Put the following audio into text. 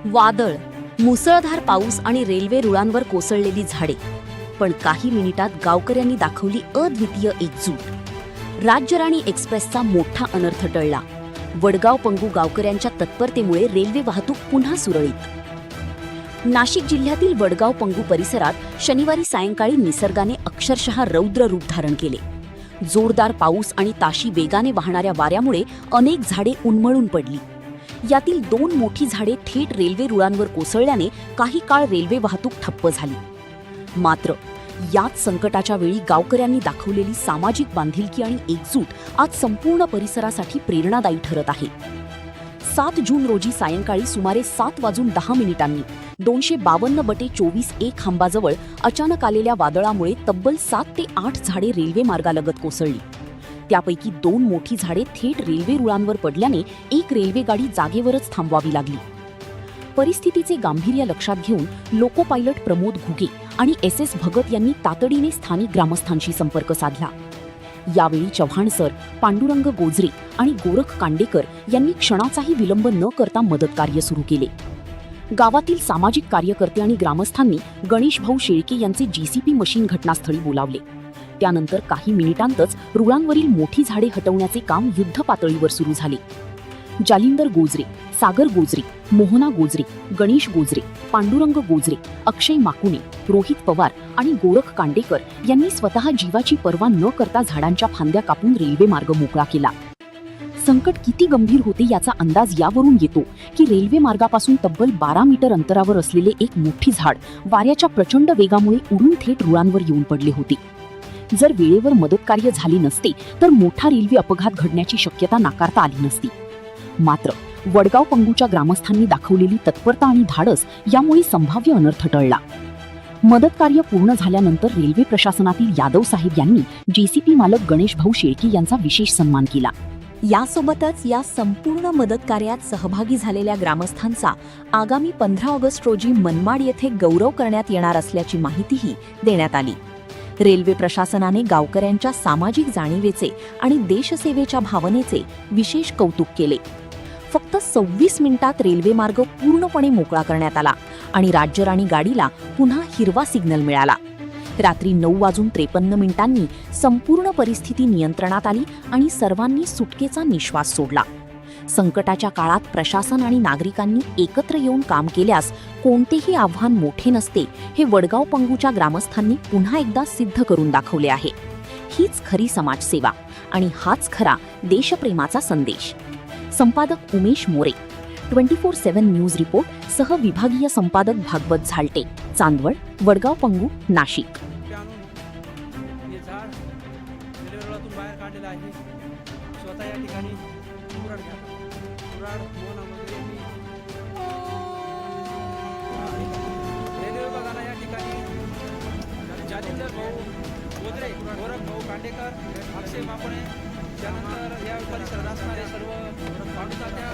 वादळ, मुसळधार पाऊस आणि रेल्वे रुळांवर कोसळलेली झाडे. पण काही मिनिटात गावकऱ्यांनी दाखवली अद्वितीय एकजूट. राज्यराणी एक्सप्रेसचा मोठा अनर्थ टळला. वडगाव पंगू गावकऱ्यांच्या तत्परतेमुळे रेल्वे वाहतूक पुन्हा सुरळीत. नाशिक जिल्ह्यातील वडगाव पंगू परिसरात शनिवारी सायंकाळी निसर्गाने अक्षरशः रौद्र रूप धारण केले. जोरदार पाऊस आणि ताशी वेगाने वाहणाऱ्या वाऱ्यामुळे अनेक झाडे उन्मळून पडली. यातील 2 मोठी झाडे थेट रेल्वे रुळांवर कोसळल्याने काही काळ रेल्वे वाहतूक ठप्प झाली. मात्र याच संकटाच्या वेळी गावकऱ्यांनी दाखवलेली सामाजिक बांधिलकी आणि एकजूट आज संपूर्ण परिसरासाठी प्रेरणादायी ठरत आहे. 7 जून रोजी सायंकाळी सुमारे 7:10 252/24 खांबाजवळ अचानक आलेल्या वादळामुळे तब्बल 7 ते 8 झाडे रेल्वे मार्गालगत कोसळली. त्यापैकी 2 मोठी झाडे थेट रेल्वे रुळांवर पडल्याने एक रेल्वे गाडी जागेवरच थांबवावी लागली. परिस्थितीचे गांभीर्य लक्षात घेऊन लोको पायलट प्रमोद घुगे आणि SS भगत यांनी तातडीने स्थानिक ग्रामस्थांशी संपर्क साधला. यावेळी चव्हाण सर, पांडुरंग गोजरे आणि गोरख कांडेकर यांनी क्षणाचाही विलंब न करता मदतकार्य सुरू केले. गावातील सामाजिक कार्यकर्ते आणि ग्रामस्थांनी गणेश भाऊ शेळके यांचे JCP मशीन घटनास्थळी बोलावले. त्यानंतर काही मिनिटांतच रुळांवरील मोठी झाडे हटवण्याचे काम युद्धपातळीवर सुरू झाले. जालिंदर गोजरे, सागर गोजरे, मोहना गोजरे, गणेश गोजरे, पांडुरंग गोजरे, अक्षय माकुणे, रोहित पवार आणि गोरख कांडेकर यांनी स्वतः जीवाची पर्वा न करता झाडांच्या फांद्या कापून रेल्वे मार्ग मोकळा केला. संकट किती गंभीर होते याचा अंदाज यावरून येतो की रेल्वे मार्गापासून तब्बल 12 मीटर अंतरावर असलेले एक मोठी झाड वाऱ्याच्या प्रचंड वेगामुळे उडून थेट रुळांवर येऊन पडले होते. जर वेळेवर मदतकार्य झाले नसते तर मोठा रेल्वे अपघात घडण्याची शक्यता नाकारता आली नसती. मात्र वडगाव पंगूच्या ग्रामस्थांनी दाखवलेली तत्परता आणि धाडस यामुळे संभाव्य अनर्थ टळला. मदतकार्य पूर्ण झाल्यानंतर रेल्वे प्रशासनातील यादव साहेब यांनी JCP मालक गणेश भाऊ शेळके यांचा विशेष सन्मान केला. यासोबतच या संपूर्ण मदतकार्यात सहभागी झालेल्या ग्रामस्थांचा आगामी 15 ऑगस्ट रोजी मनमाड येथे गौरव करण्यात येणार असल्याची माहितीही देण्यात आली. रेल्वे प्रशासनाने गावकऱ्यांच्या सामाजिक जाणीवेचे आणि देशसेवेच्या भावनेचे विशेष कौतुक केले. फक्त 26 मिनिटात रेल्वे मार्ग पूर्णपणे मोकळा करण्यात आला आणि राज्यराणी गाडीला पुन्हा हिरवा सिग्नल मिळाला. रात्री 9:53 संपूर्ण परिस्थिती नियंत्रणात आली आणि सर्वांनी सुटकेचा निश्वास सोडला. संकटाच्या काळात प्रशासन आणि नागरिकांनी एकत्र येऊन काम केल्यास कोणतेही आव्हान मोठे नसते हे वडगाव पंगूच्या ग्रामस्थांनी पुन्हा एकदा सिद्ध करून दाखवले आहे. हीच खरी समाजसेवा आणि हाच खरा देशप्रेमाचा संदेश. संपादक उमेश मोरे, 24/7 न्यूज रिपोर्ट सह विभागीय संपादक भागवत झालटे, चांदवड, वडगाव पंगू, नाशिक. स्वतः या ठिकाणी रेल्वे विभागाला या ठिकाणी जालिंदर भाऊ गोदरे, गोरख भाऊ कांडेकर, अक्षय माकुणे, त्यानंतर या परिसरात असणारे सर्व पांडुतात्या